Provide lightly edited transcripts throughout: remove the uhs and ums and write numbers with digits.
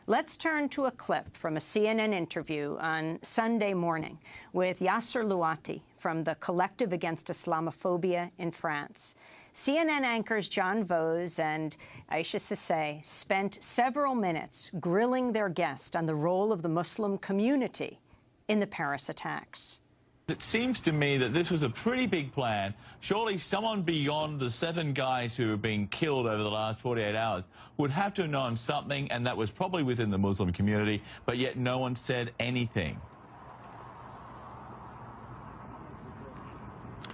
Let's turn to a clip from a CNN interview on Sunday morning with Yasser Louati from the Collective Against Islamophobia in France. CNN anchors John Vose and Aisha Sissay spent several minutes grilling their guest on the role of the Muslim community in the Paris attacks. It seems to me that this was a pretty big plan. Surely someone beyond the 7 guys who have been killed over the last 48 hours would have to have known something, and that was probably within the Muslim community, but yet no one said anything.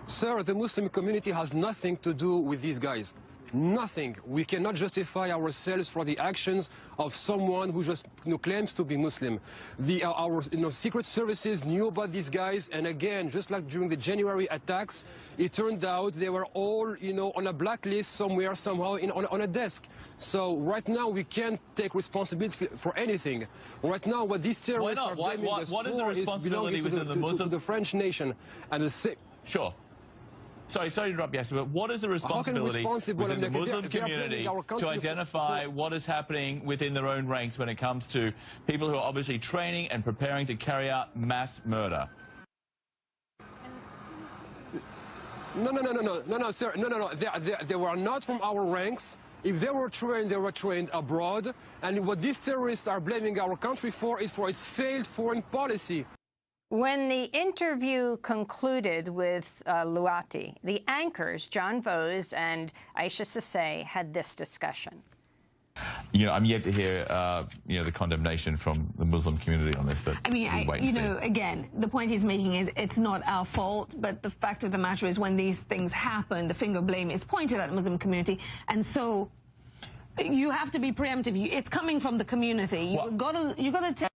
Sir, the Muslim community has nothing to do with these guys. Nothing. We cannot justify ourselves for the actions of someone who just claims to be Muslim. Our secret services knew about these guys, and again, just like during the January attacks, it turned out they were all on a blacklist somewhere, somehow on a desk. So right now we can't take responsibility for anything. Right now, what these terrorists are blaming us for is belonging to the French nation and Sure. Sorry to interrupt, Yasser, but what is the responsibility within the Muslim community to identify what is happening within their own ranks when it comes to people who are obviously training and preparing to carry out mass murder? No, sir. No. They were not from our ranks. If they were trained abroad. And what these terrorists are blaming our country for is for its failed foreign policy. When the interview concluded with Louati, the anchors, John Vose and Aisha Sissay, had this discussion. I'm yet to hear, the condemnation from the Muslim community on this. But I mean, again, the point he's making is it's not our fault, but the fact of the matter is when these things happen, the finger of blame is pointed at the Muslim community, and so you have to be preemptive. It's coming from the community. You've got to take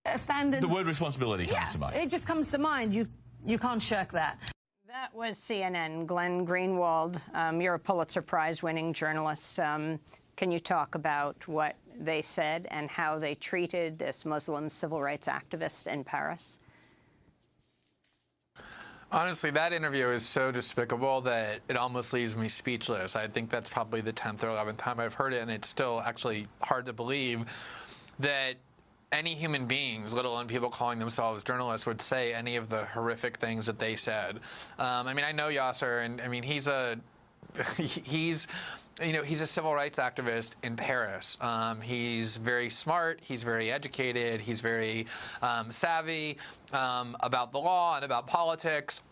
a standard. The word responsibility comes to mind. It just comes to mind. You can't shirk that. That was CNN. Glenn Greenwald, you're a Pulitzer Prize-winning journalist. Can you talk about what they said and how they treated this Muslim civil rights activist in Paris? Honestly, that interview is so despicable that it almost leaves me speechless. I think that's probably the 10th or 11th time I've heard it, and it's still actually hard to believe that any human beings, let alone people calling themselves journalists, would say any of the horrific things that they said. I mean, I know Yasser, and I mean, he's a civil rights activist in Paris. He's very smart, he's very educated, he's very savvy about the law and about politics.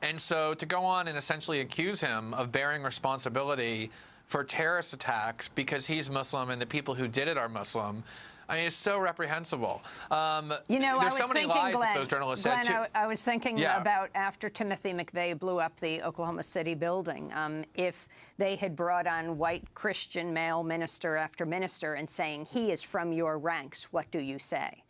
And so to go on and essentially accuse him of bearing responsibility for terrorist attacks because he's Muslim and the people who did it are Muslim, I mean, it's so reprehensible. There's so many lies that those journalists said, too. I was thinking about after Timothy McVeigh blew up the Oklahoma City building, if they had brought on white Christian male minister after minister and saying, he is from your ranks, what do you say?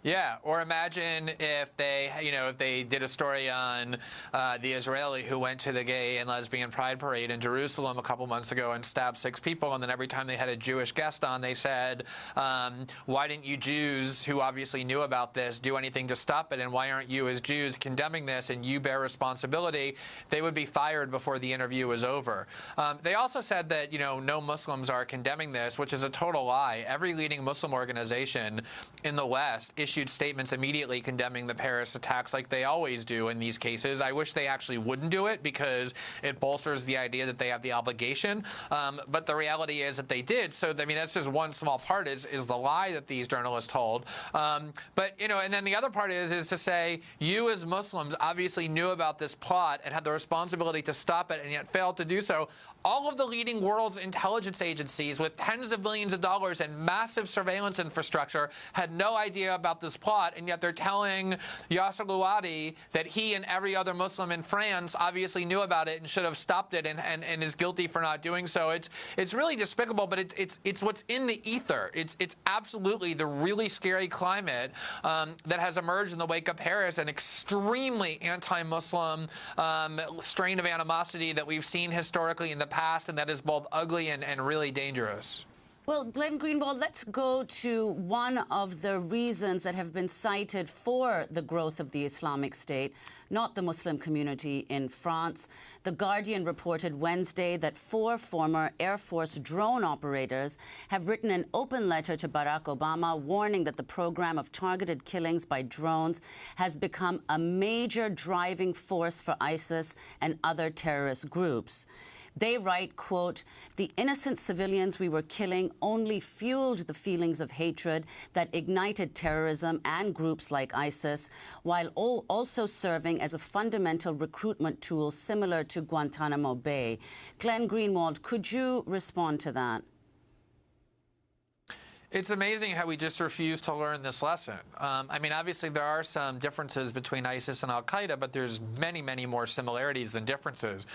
Yeah, or imagine if they did a story on the Israeli who went to the gay and lesbian pride parade in Jerusalem a couple months ago and stabbed 6 people, and then every time they had a Jewish guest on, they said, why didn't you Jews, who obviously knew about this, do anything to stop it, and why aren't you as Jews condemning this, and you bear responsibility? They would be fired before the interview was over. They also said that, no Muslims are condemning this, which is a total lie. Every leading Muslim organization in the West issued statements immediately condemning the Paris attacks like they always do in these cases. I wish they actually wouldn't do it because it bolsters the idea that they have the obligation. But the reality is that they did. So, I mean, that's just one small part is the lie that these journalists told. But, and then the other part is to say you as Muslims obviously knew about this plot and had the responsibility to stop it and yet failed to do so. All of the leading world's intelligence agencies with tens of millions of dollars and massive surveillance infrastructure had no idea about this plot, and yet they're telling Yasser Louati that he and every other Muslim in France obviously knew about it and should have stopped it and is guilty for not doing so. It's really despicable, but it's what's in the ether. It's absolutely the really scary climate that has emerged in the wake of Paris, an extremely anti-Muslim strain of animosity that we've seen historically in the past, and that is both ugly and really dangerous. Well, Glenn Greenwald, let's go to one of the reasons that have been cited for the growth of the Islamic State, not the Muslim community in France. The Guardian reported Wednesday that 4 former Air Force drone operators have written an open letter to Barack Obama warning that the program of targeted killings by drones has become a major driving force for ISIS and other terrorist groups. They write, quote, "The innocent civilians we were killing only fueled the feelings of hatred that ignited terrorism and groups like ISIS, while also serving as a fundamental recruitment tool similar to Guantanamo Bay." Glenn Greenwald, could you respond to that? It's amazing how we just refuse to learn this lesson. I mean, obviously, there are some differences between ISIS and al-Qaeda, but there's many, many more similarities than differences.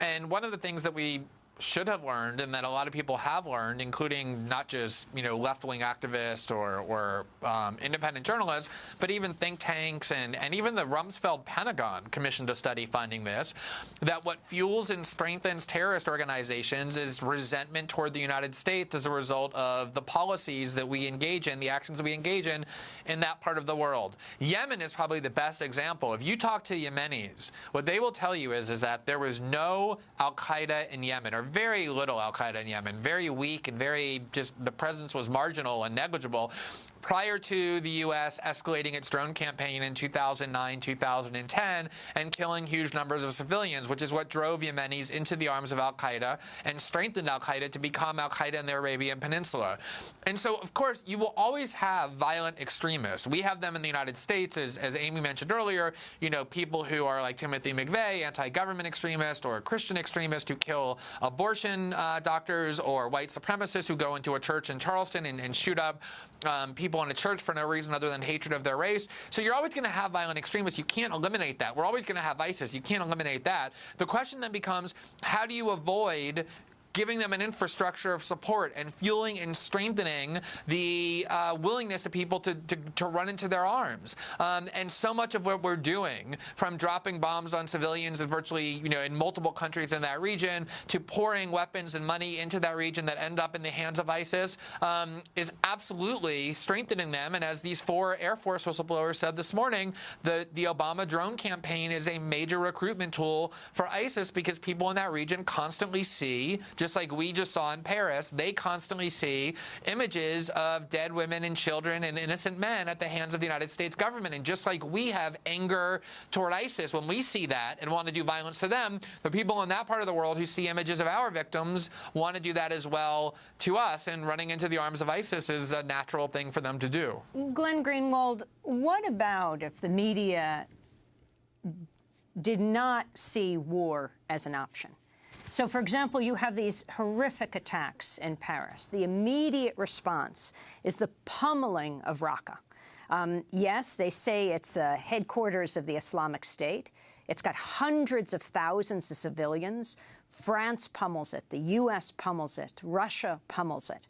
And one of the things that we should have learned, and that a lot of people have learned, including not just, you know, left-wing activists or independent journalists, but even think tanks and even the Rumsfeld Pentagon commissioned a study finding this, that what fuels and strengthens terrorist organizations is resentment toward the United States as a result of the policies that we engage in, the actions that we engage in that part of the world. Yemen is probably the best example. If you talk to Yemenis, what they will tell you is that there was no al-Qaeda in Yemen, or very little al-Qaeda in Yemen, very weak and the presence was marginal and negligible prior to the U.S. escalating its drone campaign in 2009, 2010, and killing huge numbers of civilians, which is what drove Yemenis into the arms of al-Qaeda and strengthened al-Qaeda to become al-Qaeda in the Arabian Peninsula. And so, of course, you will always have violent extremists. We have them in the United States, as Amy mentioned earlier, you know, people who are like Timothy McVeigh, anti-government extremists, or Christian extremists who kill abortion doctors, or white supremacists who go into a church in Charleston and shoot up people in a church for no reason other than hatred of their race. So you're always going to have violent extremists. You can't eliminate that. We're always going to have ISIS. You can't eliminate that. The question then becomes, how do you avoid giving them an infrastructure of support and fueling and strengthening the willingness of people to run into their arms? And so much of what we're doing, from dropping bombs on civilians in virtually, you know, in multiple countries in that region, to pouring weapons and money into that region that end up in the hands of ISIS, is absolutely strengthening them. And as these 4 Air Force whistleblowers said this morning, the Obama drone campaign is a major recruitment tool for ISIS, because people in that region constantly see, just like we just saw in Paris, they constantly see images of dead women and children and innocent men at the hands of the United States government. And just like we have anger toward ISIS when we see that and want to do violence to them, the people in that part of the world who see images of our victims want to do that as well to us. And running into the arms of ISIS is a natural thing for them to do. Glenn Greenwald, what about if the media did not see war as an option? So, for example, you have these horrific attacks in Paris. The immediate response is the pummeling of Raqqa. Yes, they say it's the headquarters of the Islamic State. It's got hundreds of thousands of civilians. France pummels it. The U.S. pummels it. Russia pummels it.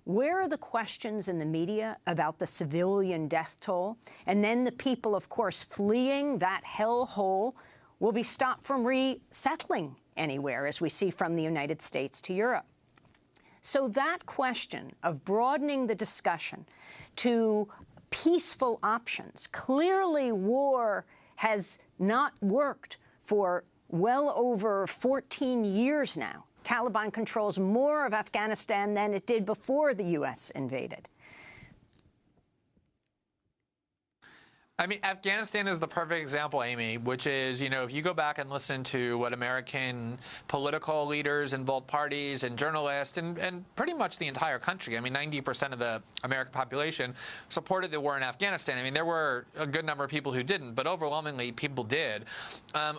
Where are the questions in the media about the civilian death toll? And then the people, of course, fleeing that hellhole will be stopped from resettling anywhere, as we see from the United States to Europe. So that question of broadening the discussion to peaceful options, clearly war has not worked for well over 14 years now. Taliban controls more of Afghanistan than it did before the U.S. invaded. I mean, Afghanistan is the perfect example, Amy, which is, you know, if you go back and listen to what American political leaders in both parties and journalists and pretty much the entire country, I mean, 90% of the American population supported the war in Afghanistan. I mean, there were a good number of people who didn't, but overwhelmingly people did.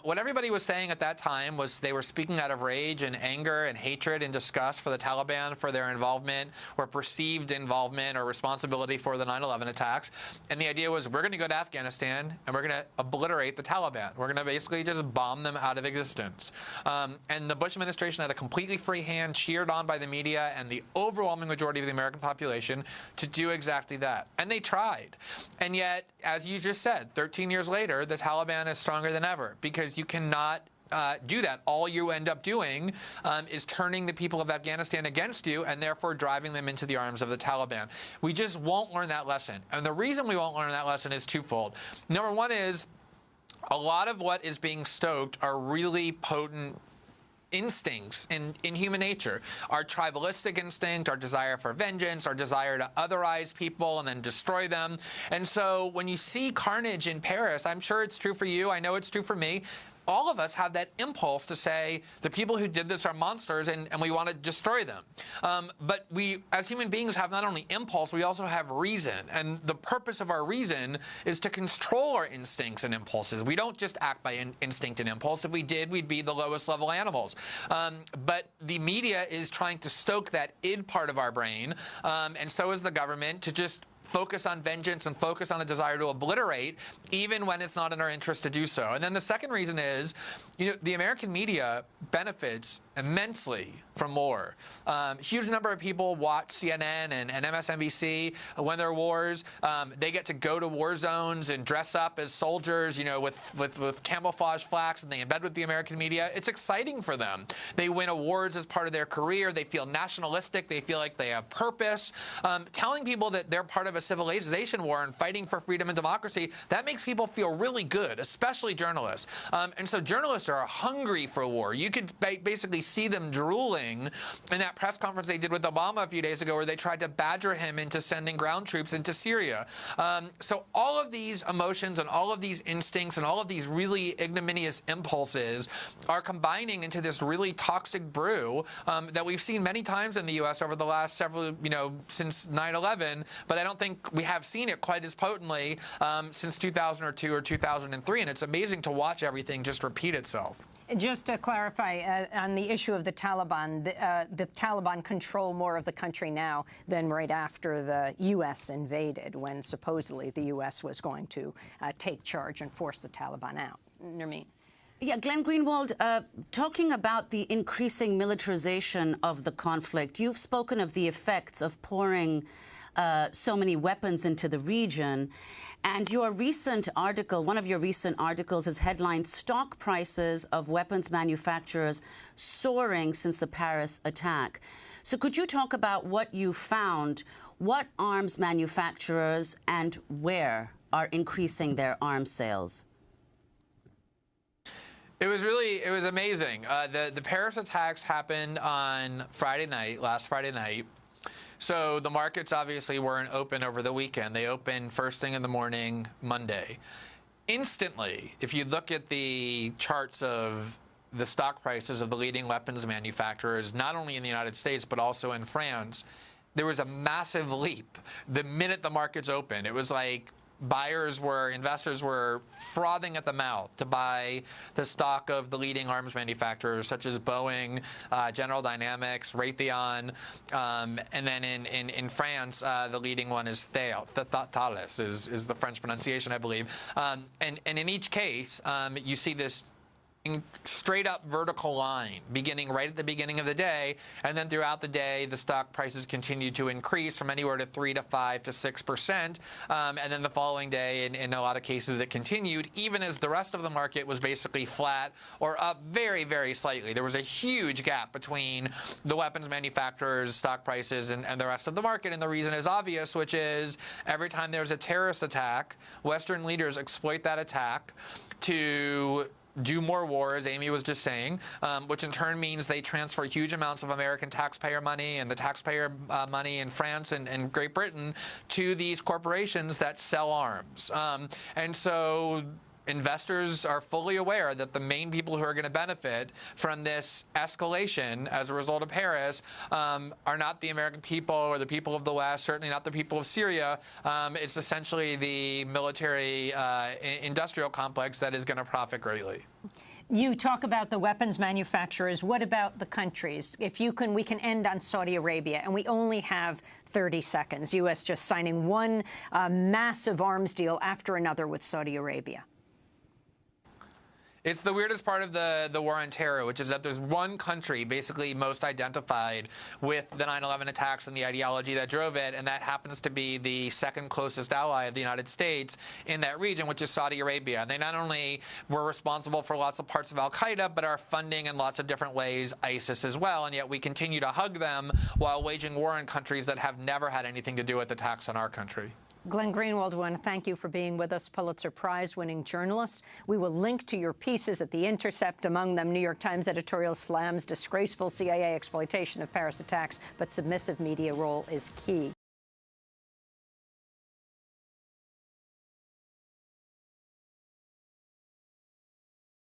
What everybody was saying at that time was they were speaking out of rage and anger and hatred and disgust for the Taliban, for their involvement or perceived involvement or responsibility for the 9/11 attacks. And the idea was, we're going to go to Afghanistan and we're going to obliterate the Taliban. We're going to basically just bomb them out of existence. And the Bush administration had a completely free hand, cheered on by the media and the overwhelming majority of the American population to do exactly that. And they tried. And yet, as you just said, 13 years later, the Taliban is stronger than ever, because you cannot do that. All you end up doing is turning the people of Afghanistan against you and therefore driving them into the arms of the Taliban. We just won't learn that lesson. And the reason we won't learn that lesson is twofold. Number one is a lot of what is being stoked are really potent instincts in human nature. Our tribalistic instinct, our desire for vengeance, our desire to otherize people and then destroy them. And so when you see carnage in Paris, I'm sure it's true for you, I know it's true for me, all of us have that impulse to say the people who did this are monsters and we want to destroy them. But we, as human beings, have not only impulse, we also have reason. And the purpose of our reason is to control our instincts and impulses. We don't just act by instinct and impulse. If we did, we'd be the lowest level animals. But the media is trying to stoke that id part of our brain, and so is the government, to just focus on vengeance and focus on a desire to obliterate, even when it's not in our interest to do so. And then the second reason is, the American media benefits immensely from war. Huge number of people watch CNN and MSNBC when there are wars. They get to go to war zones and dress up as soldiers, with camouflage flags, and they embed with the American media. It's exciting for them. They win awards as part of their career. They feel nationalistic. They feel like they have purpose. Telling people that they're part of a civilization war and fighting for freedom and democracy, that makes people feel really good, especially journalists. And so journalists are hungry for war. You could basically see them drooling in that press conference they did with Obama a few days ago, where they tried to badger him into sending ground troops into Syria. So all of these emotions and all of these instincts and all of these really ignominious impulses are combining into this really toxic brew that we've seen many times in the U.S. over the last several, since 9/11, but I don't think we have seen it quite as potently since 2002 or 2003, and it's amazing to watch everything just repeat itself. Just to clarify, on the issue of the Taliban control more of the country now than right after the U.S. invaded, when supposedly the U.S. was going to take charge and force the Taliban out. Nermeen. Yeah, Glenn Greenwald, talking about the increasing militarization of the conflict, you've spoken of the effects of pouring so many weapons into the region. And your recent article, one of your recent articles, has headlined "Stock Prices of Weapons Manufacturers Soaring Since the Paris Attack." So could you talk about what you found? What arms manufacturers and where are increasing their arms sales? It was amazing. The Paris attacks happened on last Friday night. So the markets obviously weren't open over the weekend. They opened first thing in the morning, Monday. Instantly, if you look at the charts of the stock prices of the leading weapons manufacturers, not only in the United States, but also in France, there was a massive leap the minute the markets opened. It was like investors were frothing at the mouth to buy the stock of the leading arms manufacturers, such as Boeing, General Dynamics, Raytheon, and then in France, the leading one is Thales, is the French pronunciation, I believe. And in each case, you see this straight up vertical line beginning right at the beginning of the day, and then throughout the day the stock prices continue to increase from anywhere to 3 to 5 to 6%, and then the following day in a lot of cases it continued, even as the rest of the market was basically flat or up very, very slightly. There was a huge gap between the weapons manufacturers' stock prices and the rest of the market, and the reason is obvious, which is every time there's a terrorist attack, Western leaders exploit that attack to do more war, as Amy was just saying, which in turn means they transfer huge amounts of American taxpayer money and the taxpayer money in France and Great Britain to these corporations that sell arms. And so investors are fully aware that the main people who are going to benefit from this escalation as a result of Paris are not the American people or the people of the West, certainly not the people of Syria. It's essentially the military industrial complex that is going to profit greatly. You talk about the weapons manufacturers. What about the countries? If you can, we can end on Saudi Arabia, and we only have 30 seconds. U.S. just signing one massive arms deal after another with Saudi Arabia. It's the weirdest part of the war on terror, which is that there's one country basically most identified with the 9/11 attacks and the ideology that drove it, and that happens to be the second closest ally of the United States in that region, which is Saudi Arabia. And they not only were responsible for lots of parts of al-Qaeda, but are funding in lots of different ways ISIS as well, and yet we continue to hug them while waging war in countries that have never had anything to do with attacks on our country. Glenn Greenwald, we want to thank you for being with us, Pulitzer Prize-winning journalist. We will link to your pieces at The Intercept, among them New York Times editorial slams disgraceful CIA exploitation of Paris attacks, but submissive media role is key.